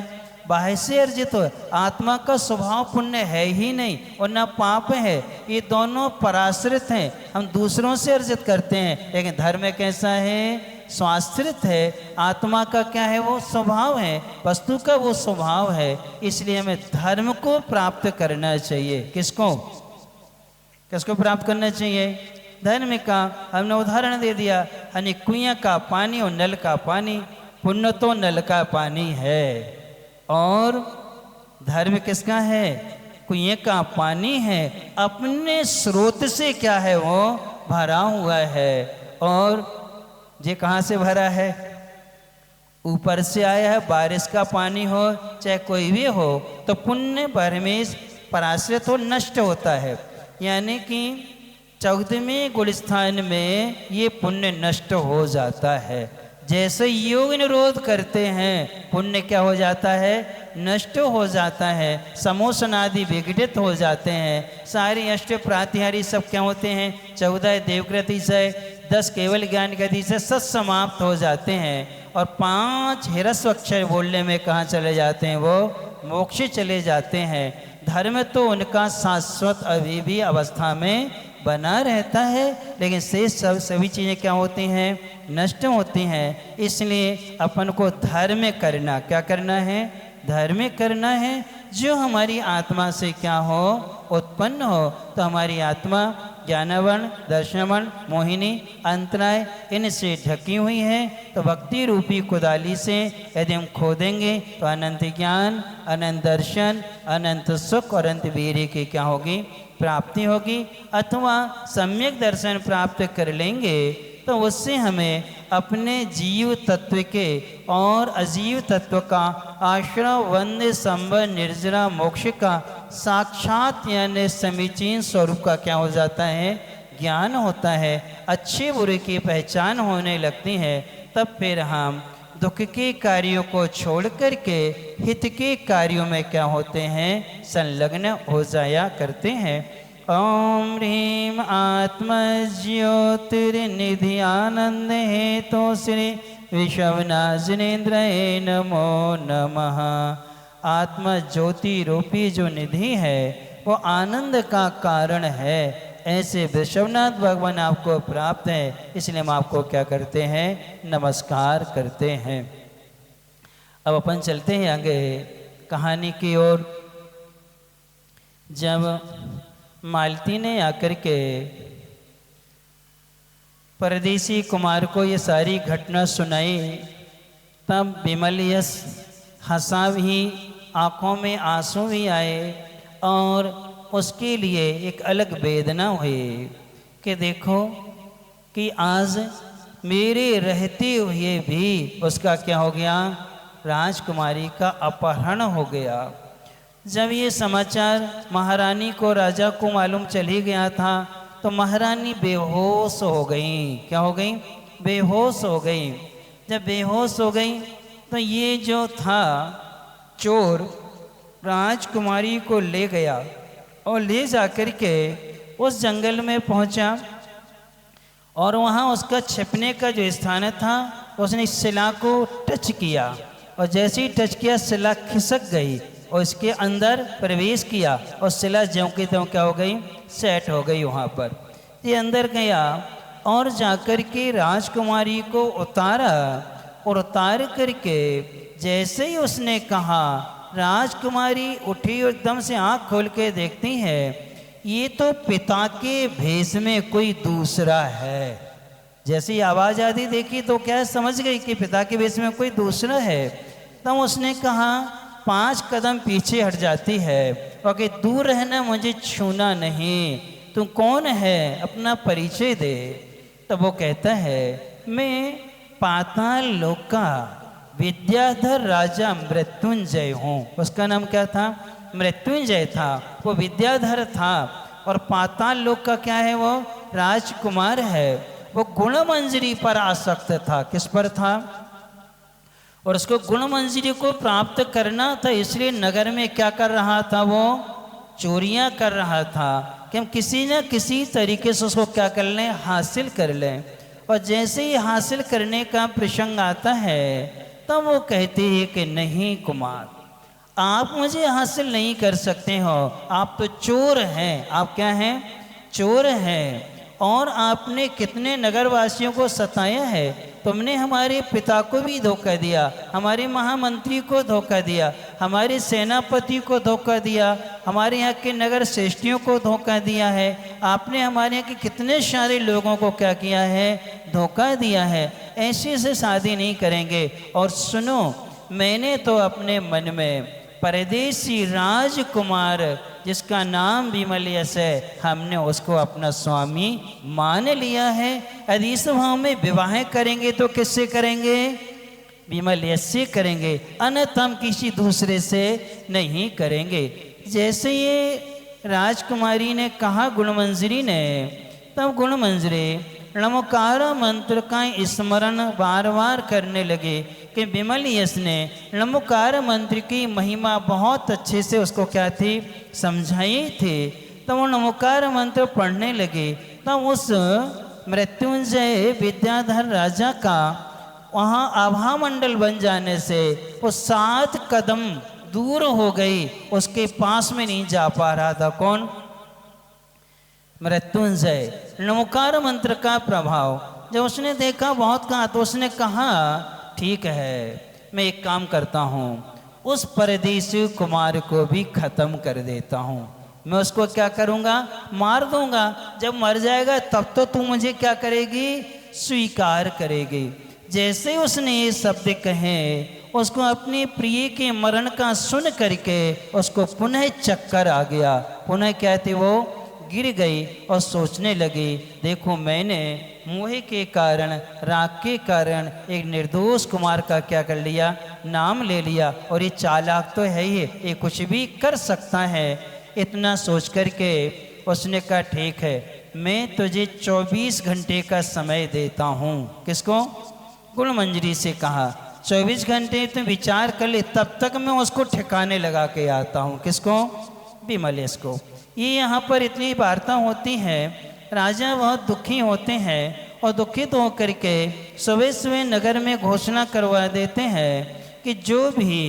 बाह्य से अर्जित हो। आत्मा का स्वभाव पुण्य है ही नहीं और ना पाप है। ये दोनों पराश्रित हैं। हम दूसरों से अर्जित करते हैं, लेकिन धर्म कैसा है? स्वाश्रित है। आत्मा का क्या है? वो स्वभाव है, वस्तु का वो स्वभाव है। इसलिए हमें धर्म को प्राप्त करना चाहिए। किसको किसको प्राप्त करना चाहिए? धर्म का। हमने उदाहरण दे दिया, यानी कुएं का पानी और नल का पानी। पुण्य तो नल का पानी है और धर्म किसका है? कुएं का पानी है, अपने स्रोत से क्या है? वो भरा हुआ है। और ये कहाँ से भरा है? ऊपर से आया है। बारिश का पानी हो चाहे कोई भी हो, तो पुण्य परमेश पराश्रित हो नष्ट होता है। यानी कि 14वें गुणस्थान में ये पुण्य नष्ट हो जाता है। जैसे योग निरोध करते हैं, पुण्य क्या हो जाता है? नष्ट हो जाता है। समोसन आदि विघटित हो जाते हैं। सारी अष्ट प्रातिहारी सब क्या होते हैं? 14 देवकृति से, 10 केवल ज्ञान गति से सब समाप्त हो जाते हैं। और 5 हिरस्व अक्षर बोलने में कहाँ चले जाते हैं? वो मोक्ष चले जाते हैं। धर्म तो उनका शाश्वत अभी भी अवस्था में बना रहता है, लेकिन शेष सभी चीज़ें क्या होती हैं? नष्ट होती हैं। इसलिए अपन को धर्म करना, क्या करना है? धर्म करना है जो हमारी आत्मा से क्या हो? उत्पन्न हो। तो हमारी आत्मा ज्ञानवर्ण, दर्शनवर्ण, मोहिनी, अंतराय इनसे ढकी हुई है। तो भक्ति रूपी कुदाली से यदि हम खोदेंगे तो अनंत ज्ञान, अनंत दर्शन, अनंत सुख और अनंत वीर्य की क्या होगी? प्राप्ति होगी। अथवा सम्यक दर्शन प्राप्त कर लेंगे तो उससे हमें अपने जीव तत्व के और अजीव तत्व का आश्रय वंद्य संबंध निर्जरा मोक्ष का साक्षात यानी समीचीन स्वरूप का क्या हो जाता है? ज्ञान होता है। अच्छे बुरे की पहचान होने लगती है। तब फिर हम दुख के कार्यों को छोड़ करके हित के कार्यों में क्या होते हैं? संलग्न हो जाया करते हैं। ओम ह्रीम आत्मा ज्योतिर्निधि आनंद हेतु श्री विषवनाजिनेन्द्र नमो नमः। आत्मा ज्योति रूपी जो निधि है वो आनंद का कारण है। ऐसे विश्वनाथ भगवान आपको प्राप्त है, इसलिए हम आपको क्या करते हैं? नमस्कार करते हैं। अब अपन चलते हैं आगे कहानी की ओर। जब मालती ने आकर के परदेसी कुमार को ये सारी घटना सुनाई, तब विमल यश हंसा भी, आँखों में आंसू भी आए और उसके लिए एक अलग वेदना हुई कि देखो कि आज मेरे रहते हुए भी उसका क्या हो गया? राजकुमारी का अपहरण हो गया। जब ये समाचार महारानी को, राजा को मालूम चल ही गया था, तो महारानी बेहोश हो गई। क्या हो गई? बेहोश हो गई। जब बेहोश हो गई तो ये जो था चोर राजकुमारी को ले गया और ले जाकर के उस जंगल में पहुंचा और वहाँ उसका छिपने का जो स्थान था उसने शिला को टच किया और जैसे ही टच किया शिला खिसक गई और इसके अंदर प्रवेश किया और शिला ज्यों की त्यों क्या हो गई? सेट हो गई वहाँ पर। ये अंदर गया और जाकर के राजकुमारी को उतारा और उतार करके जैसे ही उसने कहा, राजकुमारी उठी और एकदम से आँख खोल के देखती है, ये तो पिता के भेष में कोई दूसरा है। जैसे ही आवाज़ आदि देखी तो क्या समझ गई कि पिता के भेष में कोई दूसरा है। तब उसने कहा, 5 कदम पीछे हट जाती है और कि दूर रहना, मुझे छूना नहीं। तू कौन है? अपना परिचय दे। तब वो कहता है, मैं पाताल लोक का विद्याधर राजा मृत्युंजय हूँ। उसका नाम क्या था? मृत्युंजय था। वो विद्याधर था और पाताल लोक का क्या है? वो राजकुमार है। वो गुणमंजरी पर आसक्त था। किस पर था? और उसको गुणमंजरी को प्राप्त करना था, इसलिए नगर में क्या कर रहा था? वो चोरियां कर रहा था कि हम किसी न किसी तरीके से उसको क्या कर लें, हासिल कर लें। और जैसे ही हासिल करने का प्रसंग आता है तब वो कहते हैं कि नहीं कुमार, आप मुझे हासिल नहीं कर सकते हो, आप तो चोर हैं। आप क्या हैं? चोर हैं। और आपने कितने नगरवासियों को सताया है। तुमने हमारे पिता को भी धोखा दिया, हमारे महामंत्री को धोखा दिया, हमारे सेनापति को धोखा दिया, हमारे यहाँ के नगर श्रेष्ठियों को धोखा दिया है। आपने हमारे यहाँ के कितने सारे लोगों को क्या किया है? धोखा दिया है। ऐसे से शादी नहीं करेंगे। और सुनो, मैंने तो अपने मन में परदेसी राजकुमार जिसका नाम विमल यश है, हमने उसको अपना स्वामी मान लिया है। यदि इस भाव में विवाह करेंगे तो किससे करेंगे? विमल यश से करेंगे, अन्यथा हम किसी दूसरे से नहीं करेंगे। जैसे ये राजकुमारी ने कहा गुणमंजरी ने, तब गुणमंजरी नमोकार मंत्र का स्मरण बार बार करने लगे कि विमल यश ने नमोकार मंत्र की महिमा बहुत अच्छे से उसको क्या थी, समझाई थी। तब वो नमोकार मंत्र पढ़ने लगे। तब उस मृत्युंजय विद्याधर राजा का वहाँ आभा मंडल बन जाने से वो 7 कदम दूर हो गई, उसके पास में नहीं जा पा रहा था। कौन? मृत्युंजय। नमोकार मंत्र का प्रभाव जब उसने देखा, बहुत कहा, तो उसने कहा ठीक है, मैं एक काम करता हूँ, उस परदेसी कुमार को भी खत्म कर देता हूँ। मैं उसको क्या करूँगा? मार दूंगा। जब मर जाएगा तब तो तू मुझे क्या करेगी? स्वीकार करेगी। जैसे ही उसने ये शब्द कहे, उसको अपने प्रिय के मरण का सुन करके उसको पुनः चक्कर आ गया। पुनः क्या थे, वो गिर गई और सोचने लगी, देखो मैंने मोह के कारण, राग के कारण एक निर्दोष कुमार का क्या कर लिया? नाम ले लिया। और ये चालाक तो है ही, ये कुछ भी कर सकता है। इतना सोच करके उसने कहा ठीक है, मैं तुझे 24 घंटे का समय देता हूँ। किसको? गुणमंजरी से कहा 24 घंटे तुम विचार कर ले, तब तक मैं उसको ठिकाने लगा के आता हूँ। किसको? विमल यश को। ये यहाँ पर इतनी वार्ता होती है, राजा बहुत दुखी होते हैं और दुखित होकर के सुबह सुबह नगर में घोषणा करवा देते हैं कि जो भी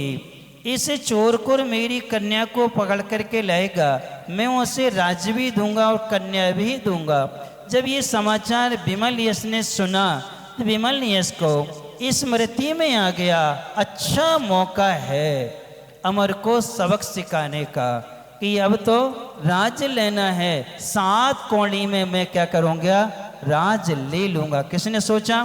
इस चोर को मेरी कन्या को पकड़ करके लाएगा, मैं उसे राज्य भी दूंगा और कन्या भी दूंगा। जब ये समाचार विमल यश ने सुना तो विमल यश को स्मृति में आ गया, अच्छा मौका है अमर को सबक सिखाने का कि अब तो राज्य लेना है। 7 कोड़ी में मैं क्या करूँगा? राज ले लूँगा। किसने सोचा?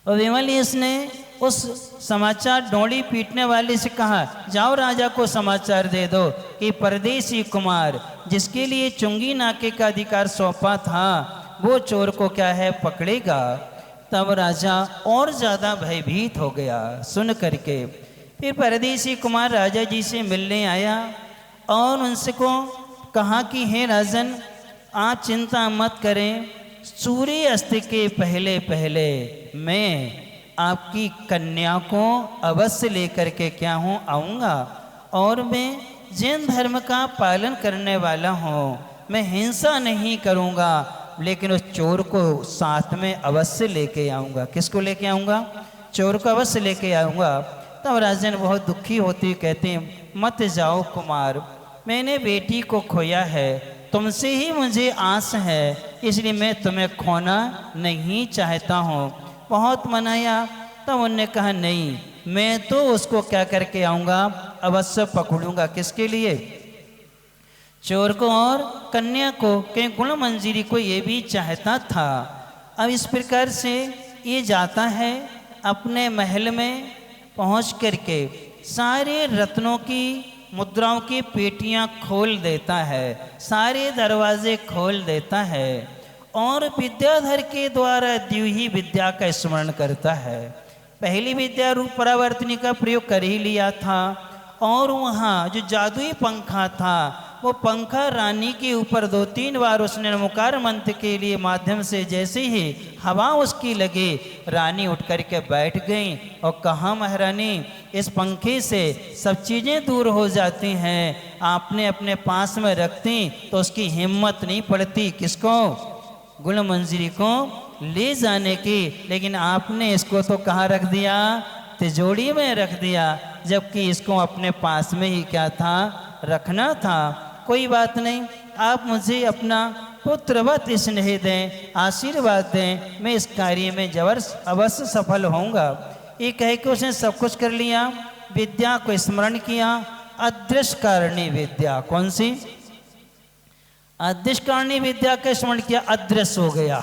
और विमल यश ने उस समाचार डोली पीटने वाले से कहा, जाओ राजा को समाचार दे दो कि परदेसी कुमार जिसके लिए चुंगी नाके का अधिकार सौंपा था, वो चोर को क्या है, पकड़ेगा। तब राजा और ज़्यादा भयभीत हो गया सुन करके। फिर परदेसी कुमार राजा जी से मिलने आया और उनसे को कहा कि हे राजन, आप चिंता मत करें, सूर्य अस्त के पहले पहले मैं आपकी कन्या को अवश्य लेकर के क्या हूँ, आऊँगा। और मैं जैन धर्म का पालन करने वाला हूँ, मैं हिंसा नहीं करूँगा, लेकिन उस चोर को साथ में अवश्य लेके आऊँगा। किसको लेके आऊँगा? चोर को अवश्य लेके आऊँगा। तब राजन बहुत दुखी होती कहते हैं, मत जाओ कुमार, मैंने बेटी को खोया है, तुमसे ही मुझे आस है, इसलिए मैं तुम्हें खोना नहीं चाहता हूँ। बहुत मनाया, तब उन्होंने कहा नहीं, मैं तो उसको क्या करके आऊँगा, अवश्य पकड़ूंगा। किसके लिए? चोर को और कन्या को। कहीं गुणमंजरी को ये भी चाहता था। अब इस प्रकार से ये जाता है अपने महल में, पहुँच करके सारे रत्नों की मुद्राओं की पेटियां खोल देता है, सारे दरवाजे खोल देता है और विद्याधर के द्वारा दी हुई विद्या का स्मरण करता है। पहली विद्या रूप परावर्तनी का प्रयोग कर ही लिया था और वहाँ जो जादुई पंखा था, वो पंखा रानी के ऊपर 2-3 बार उसने नमोकार मंत्र के लिए माध्यम से जैसे ही हवा उसकी लगी, रानी उठ कर के बैठ गई और कहा, महारानी, इस पंखे से सब चीज़ें दूर हो जाती हैं, आपने अपने पास में रखती तो उसकी हिम्मत नहीं पड़ती किसको, गुण मंजरी को ले जाने की, लेकिन आपने इसको तो कहाँ रख दिया, तिजोरी में रख दिया, जबकि इसको अपने पास में ही क्या था, रखना था। कोई बात नहीं, आप मुझे अपना पुत्रवत स्नेह दें, आशीर्वाद दें, मैं इस कार्य में अवश्य सफल होऊंगा। ये कह के उसने सब कुछ कर लिया, विद्या को स्मरण किया, अदृश्य कारणी विद्या, कौन सी, अदृश्य कारणी विद्या का स्मरण किया, अदृश्य हो गया,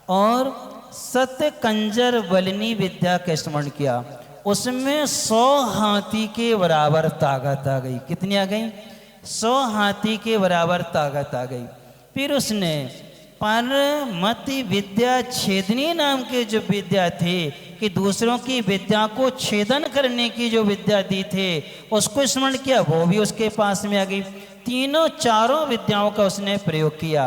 और सत्य कंजर बलनी विद्या का स्मरण किया, उसमें 100 हाथी के बराबर ताकत आ गई। कितनी आ गई, 100 हाथी के बराबर ताकत आ गई। फिर उसने परमति विद्या छेदनी नाम के जो विद्या थे, कि दूसरों की विद्या को छेदन करने की जो विद्या दी थे, उसको स्मरण किया, वो भी उसके पास में आ गई। तीनों चारों विद्याओं का उसने प्रयोग किया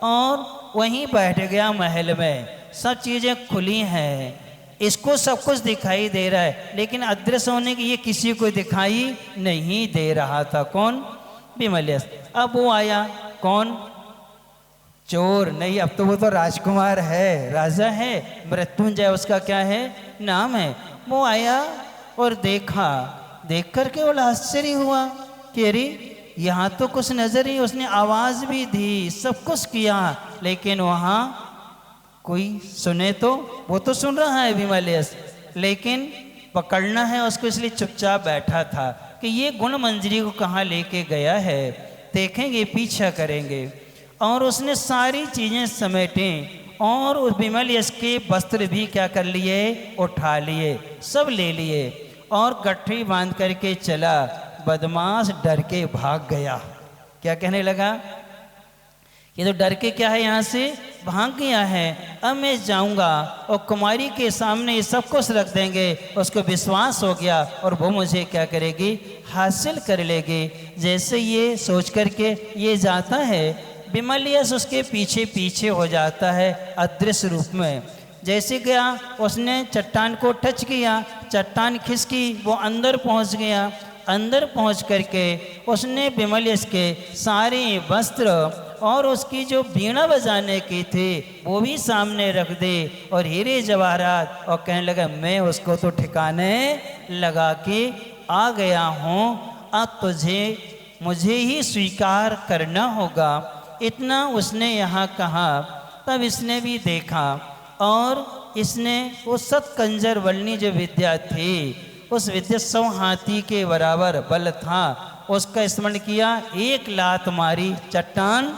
और वहीं बैठ गया महल में। सब चीज़ें खुली हैं, इसको सब कुछ दिखाई दे रहा है, लेकिन अदृश्य होने की ये किसी को दिखाई नहीं दे रहा था। कौन, विमल्यस। अब वो आया, कौन, चोर नहीं, अब तो वो तो राजकुमार है, राजा है, मृत्युंजय उसका क्या है, नाम है। वो आया और देखा, देख करके बड़ा आश्चर्य हुआ कि अरे यहाँ तो कुछ नजर ही, उसने आवाज भी दी, सब कुछ किया, लेकिन वहाँ कोई सुने तो, वो तो सुन रहा है विमलेश, लेकिन पकड़ना है उसको, इसलिए चुपचाप बैठा था कि ये गुण मंजरी को कहाँ लेके गया है, देखेंगे, पीछा करेंगे। और उसने सारी चीज़ें समेटें और उस विमल यश के वस्त्र भी क्या कर लिए, उठा लिए, सब ले लिए और गठरी बांध करके चला। बदमाश डर के भाग गया। क्या कहने लगा, ये तो डर के क्या है, यहाँ से भाग गया है, अब मैं जाऊंगा और कुमारी के सामने ये सब कुछ रख देंगे, उसको विश्वास हो गया और वो मुझे क्या करेगी, हासिल कर लेगी। जैसे ये सोच करके ये जाता है, विमल्यस उसके पीछे पीछे हो जाता है अदृश्य रूप में। जैसे गया, उसने चट्टान को टच किया, चट्टान खिसकी, वो अंदर पहुंच गया। अंदर पहुंच करके उसने विमल्यस के सारे वस्त्र और उसकी जो बीणा बजाने की थी वो भी सामने रख दे और हीरे जवाहरात, और कहने लगा मैं उसको तो ठिकाने लगा के आ गया हूँ, अब मुझे ही स्वीकार करना होगा। इतना उसने यहाँ कहा, तब इसने भी देखा और इसने वो सतकंजर वलनी जो विद्या थी, उस विद्या 100 हाथी के बराबर बल था, उसका स्मरण किया, एक लात मारी, चट्टान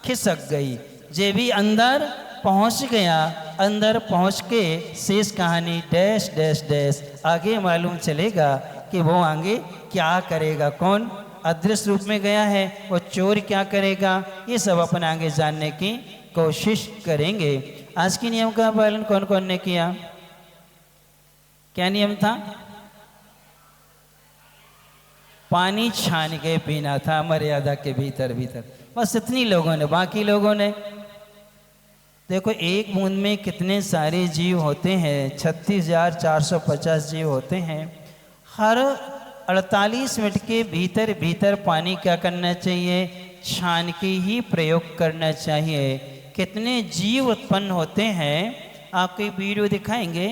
खिसक गई। जे भी अंदर पहुंच गया, अंदर पहुंच के शेष कहानी डैश डैश डैश आगे मालूम चलेगा कि वो आगे क्या करेगा। कौन अदृश्य रूप में गया है, वो चोर क्या करेगा, ये सब अपन आगे जानने की कोशिश करेंगे। आज के नियम का पालन कौन कौन ने किया, क्या नियम था, पानी छान के पीना था मर्यादा के भीतर भीतर, बस इतनी लोगों ने, बाकी लोगों ने देखो एक बूंद में कितने सारे जीव होते हैं, 36,450 जीव होते हैं। हर 48 मिनट के भीतर भीतर पानी क्या करना चाहिए, छान के ही प्रयोग करना चाहिए। कितने जीव उत्पन्न होते हैं, आपको वीडियो दिखाएंगे।